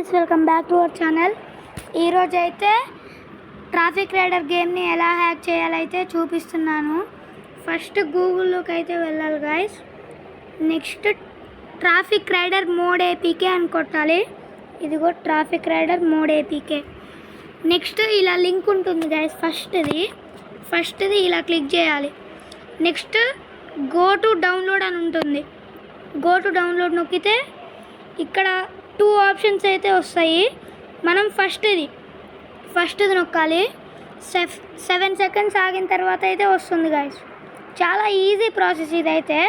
Guys, welcome back to our channel. ఈరోజు అయితే traffic rider గేమ్ని ఎలా హ్యాక్ చేయాలైతే చూపిస్తున్నాను. ఫస్ట్ గూగుల్లోకి అయితే వెళ్ళాలి guys. Next traffic rider mod APK అని కొట్టాలి. ఇదిగో traffic rider mod APK. Next ఇలా లింక్ ఉంటుంది గైస్. ఫస్ట్ది ఇలా క్లిక్ చేయాలి. నెక్స్ట్ గో టు డౌన్లోడ్ అని ఉంటుంది. గో టు డౌన్లోడ్ నొక్కితే ఇక్కడ 2 ఆప్షన్స్ అయితే వస్తాయి. మనం ఫస్ట్ది నొక్కాలి. 7 సెకండ్స్ ఆగిన తర్వాత అయితే వస్తుంది గైస్. చాలా ఈజీ ప్రాసెస్ ఇదైతే.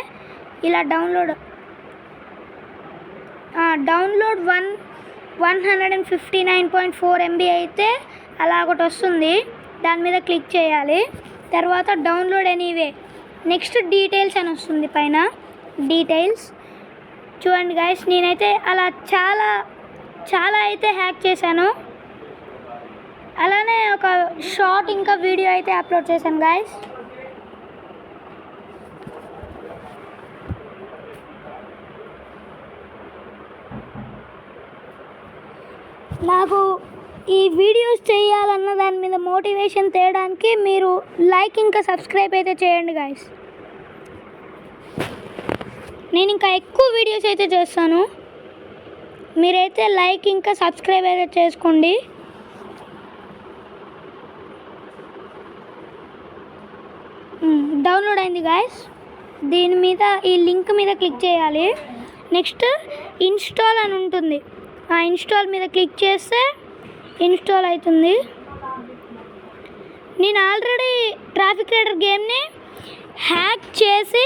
ఇలా డౌన్లోడ్ 159.4 MB అయితే అలా ఒకటి వస్తుంది. దాని మీద క్లిక్ చేయాలి. తర్వాత డౌన్లోడ్ ఎనీవే. నెక్స్ట్ డీటెయిల్స్ అని వస్తుంది పైన. డీటెయిల్స్ చూడండి గైస్, నేనైతే అలా చాలా అయితే హ్యాక్ చేశాను. అలానే ఒక షార్ట్ ఇంకా వీడియో అయితే అప్లోడ్ చేశాను గైస్. నాకు ఈ వీడియోస్ చేయాలన్న దాని మీద మోటివేషన్ తేయడానికి మీరు లైక్ ఇంకా సబ్స్క్రైబ్ అయితే చేయండి గైస్. నేను ఇంకా ఎక్కువ వీడియోస్ అయితే చేస్తాను. మీరైతే లైక్ ఇంకా సబ్స్క్రైబ్ అయితే చేసుకోండి. డౌన్లోడ్ అయింది గాయస్. దీని మీద ఈ లింక్ మీద క్లిక్ చేయాలి. నెక్స్ట్ ఇన్స్టాల్ అని ఉంటుంది. ఆ ఇన్స్టాల్ మీద క్లిక్ చేస్తే ఇన్స్టాల్ అవుతుంది. నేను ఆల్రెడీ ట్రాఫిక్ రైడర్ గేమ్ని హ్యాక్ చేసి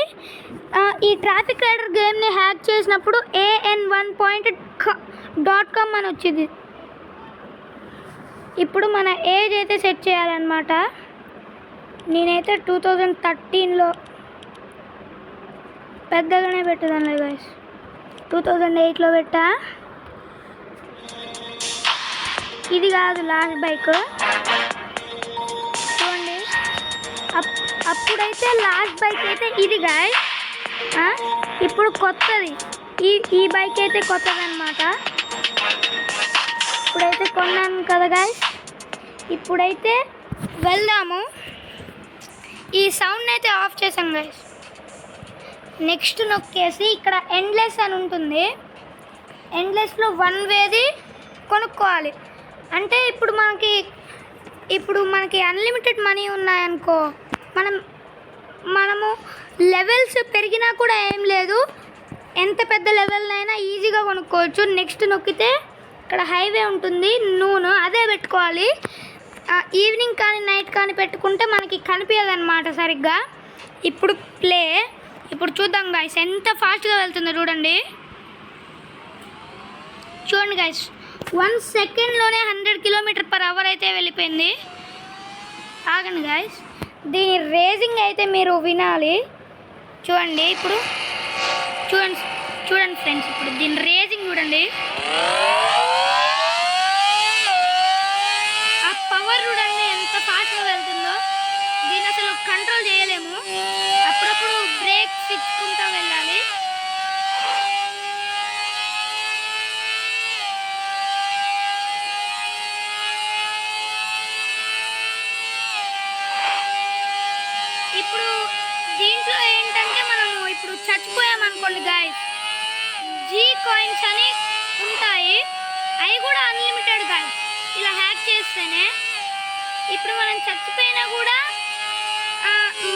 ఈ ట్రాఫిక్ రైడర్ గేమ్ని హ్యాక్ చేసినప్పుడు an1.com అని వచ్చింది. ఇప్పుడు మన ఏజ్ అయితే సెట్ చేయాలన్నమాట. నేనైతే 2013లో పెద్దగానే పెట్టేదాన్ని గైస్. 2008లో పెట్టా. ఇది కాదు లాస్ట్ బైక్ చూడండి. అప్పుడైతే లాస్ట్ బైక్ అయితే ఇది గాయస్. ఇప్పుడు కొత్తది ఈ బైక్ అయితే కొత్తది అనమాట. ఇప్పుడైతే కొన్నాను కదా గాయస్. ఇప్పుడైతే వెళ్దాము. ఈ సౌండ్ అయితే ఆఫ్ చేసాం గాయస్. నెక్స్ట్ నొక్కేసి ఇక్కడ ఎండ్లెస్ అని ఉంటుంది. ఎండ్లెస్లో 1 వేది కొనుక్కోవాలి. అంటే ఇప్పుడు మనకి అన్లిమిటెడ్ మనీ ఉన్నాయనుకో, మనము లెవెల్స్ పెరిగినా కూడా ఏం లేదు, ఎంత పెద్ద లెవెల్నైనా ఈజీగా కొనుక్కోవచ్చు. నెక్స్ట్ నొక్కితే ఇక్కడ హైవే ఉంటుంది, అదే పెట్టుకోవాలి. ఈవినింగ్ కానీ నైట్ కానీ పెట్టుకుంటే మనకి కనిపించదన్నమాట సరిగ్గా. ఇప్పుడు చూద్దాం గాయస్ ఎంత ఫాస్ట్గా వెళ్తుందో చూడండి గాయస్. 1 సెకండ్లోనే 100 km/h అయితే వెళ్ళిపోయింది. ఆగండి గాయస్, దీని రేసింగ్ అయితే మీరు వినాలి. చూడండి ఫ్రెండ్స్, ఇప్పుడు దీని రేసింగ్ చూడండి. ఆ పవర్ చూడండి ఎంత ఫాస్ట్గా వెళ్తుందో. దీన్ని అసలు కంట్రోల్ చేయలేము. అప్పుడప్పుడు బ్రేక్స్ ఇచ్చుకుంటూ వెళ్ళాలి. ఇప్పుడు దీంట్లో ఏంటంటే మనము ఇప్పుడు చచ్చిపోయామనుకోండి గాయస్, జీ కాయిన్స్ అని ఉంటాయి. అవి కూడా అన్లిమిటెడ్ గాయస్. ఇలా హ్యాక్ చేస్తేనే ఇప్పుడు మనం చచ్చిపోయినా కూడా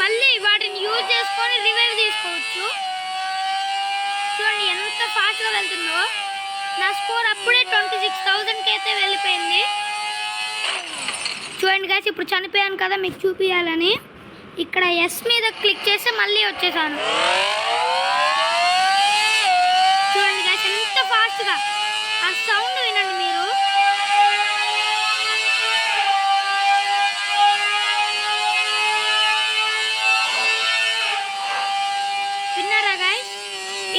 మళ్ళీ వాటిని యూజ్ చేసుకొని రివైవ్ తీసుకోవచ్చు. చూడండి ఎంత ఫాస్ట్గా వెళ్తుందో. నా స్కోర్ అప్పుడే 26,000కి అయితే వెళ్ళిపోయింది. చూడండి గాయస్, ఇప్పుడు చనిపోయాను కదా మీకు చూపించాలని ఇక్కడ ఎస్ మీద క్లిక్ చేస్తే మళ్ళీ వచ్చేసాను. చూడండి గాయస్ ఎంత ఫాస్ట్గా. ఆ సౌండ్ వినండి మీరు. విన్నారా గాయస్?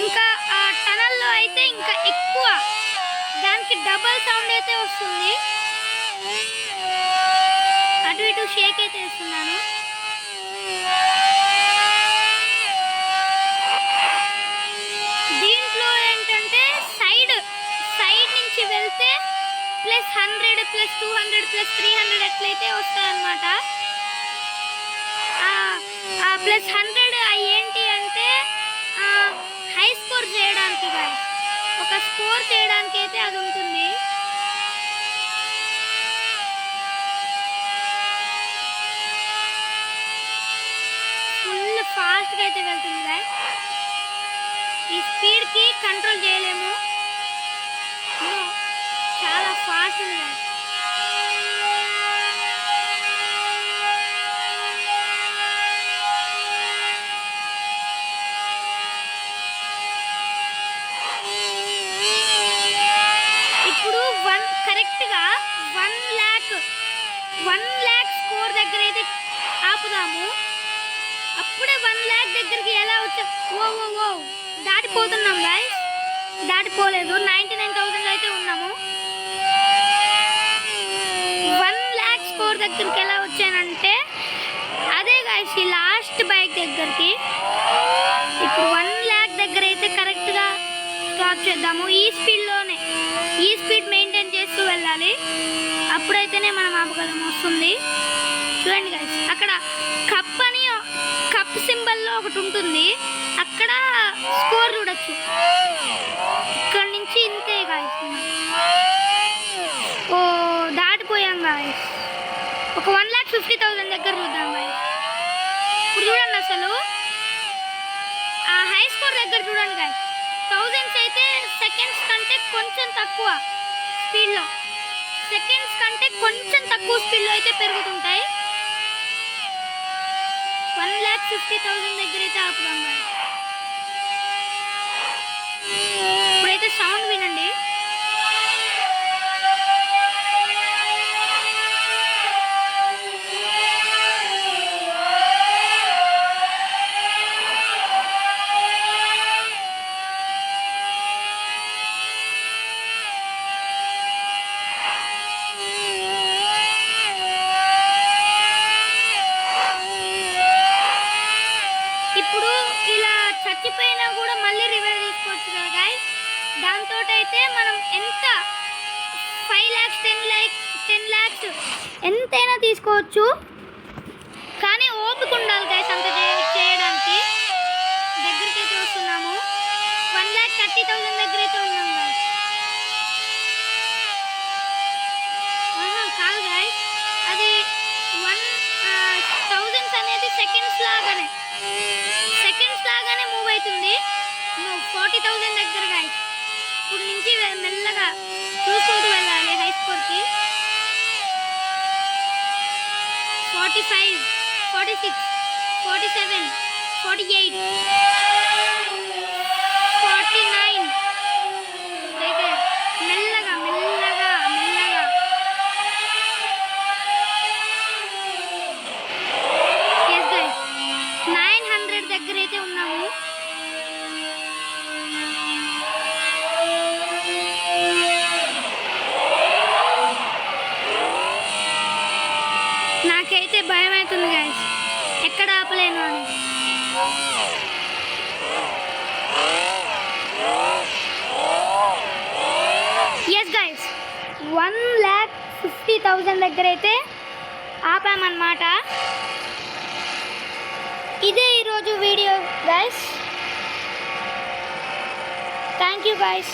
ఇంకా ఆ టనల్లో అయితే ఇంకా ఎక్కువ, దానికి డబల్ సౌండ్ అయితే వస్తుంది. అటు ఇటు షేక్ అయితే వేస్తున్నాను. దీంట్లో ఏంటంటే సైడ్ నుంచి వెళ్తే +100 +200 +300 ఎట్లయితే వస్తాయన్నమాట. +100 ఏంటి అంటే హై స్కోర్ చేయడానికి గాయస్, ఒక స్కోర్ చేయడానికి అయితే అది ఉంటుంది. ఫుల్ ఫాస్ట్గా అయితే వెళ్తుంది గాయస్. ఈ స్పీడ్కి కంట్రోల్ చేయలేము, చాలా ఫాస్ట్ ఉంది గాయస్. కరెక్ట్గా 1 lakh స్కోర్ దగ్గర అయితే ఆపుదాము. అప్పుడే 1 lakh దగ్గరికి ఎలా వచ్చా, ఓ దాటిపోతున్నాం గాయస్. దాటిపోలేదు, 99,000 అయితే ఉన్నాము. 1 lakh స్కోర్ దగ్గరికి ఎలా వచ్చానంటే అదే గాయస్ ఈ లాస్ట్ బైక్ దగ్గరికి. ఇప్పుడు 1 lakh దగ్గర అయితే కరెక్ట్గా స్టాప్ చేద్దాము. ఈ స్పీడ్ మెయింటైన్ చేస్తూ వెళ్ళాలి, అప్పుడైతేనే మనం ఆపగలం. వస్తుంది చూడండి గైస్, అక్కడ కప్ సింబల్లో ఒకటి ఉంటుంది, అక్కడ స్కోర్ చూడొచ్చు. ఇక్కడ నుంచి ఇంతే గాయస్. ఓ దాటిపోయాం గాయస్. ఒక 1,50,000 దగ్గర చూద్దాం గాయస్. ఇప్పుడు చూడండి, అసలు ఆ హై స్కోర్ దగ్గర చూడండి గాయస్. థౌజండ్స్ అయితే సెకండ్స్ కంటే కొంచెం తక్కువ స్పీడ్లో, అయితే పెరుగుతుంటాయి. 1,50,000 దగ్గర అయితే ఆపుదాం. ఇప్పుడైతే సౌండ్ వినండి. ఇప్పుడు ఇలా చచ్చిపోయినా కూడా మళ్ళీ రివైవ్ తీసుకోవచ్చు కదా గాయస్. దాంతో అయితే మనం ఎంత 5 lakhs 10 lakhs ఎంతైనా తీసుకోవచ్చు, కానీ ఓపిక ఉండాలి గాయస్ అంత చేయడానికి. దగ్గరికి అయితే వస్తున్నాము, 1,30,000 దగ్గర అయితే ఉన్నాం గాయస్. కాదు గాయస్, అది 1,000 అనేది సెకండ్స్ లాగానే మూవ్ అవుతుంది. 40,000 దగ్గర గాయస్. ఇప్పుడు నుంచి మెల్లగా చూసుకుంటూ వెళ్ళాలి హై స్కోర్కి. 45, 46, 47, 48, 49. మెల్లగా 900 దగ్గర అయితే ఉన్నాము. నాకైతే భయం అవుతుంది గాయస్, ఎక్కడ ఆపలేను అని. ఎస్ గాయస్, 1,50,000 దగ్గర అయితే ఆపామన్నమాట. ఇదే ఈరోజు video guys. Thank you guys.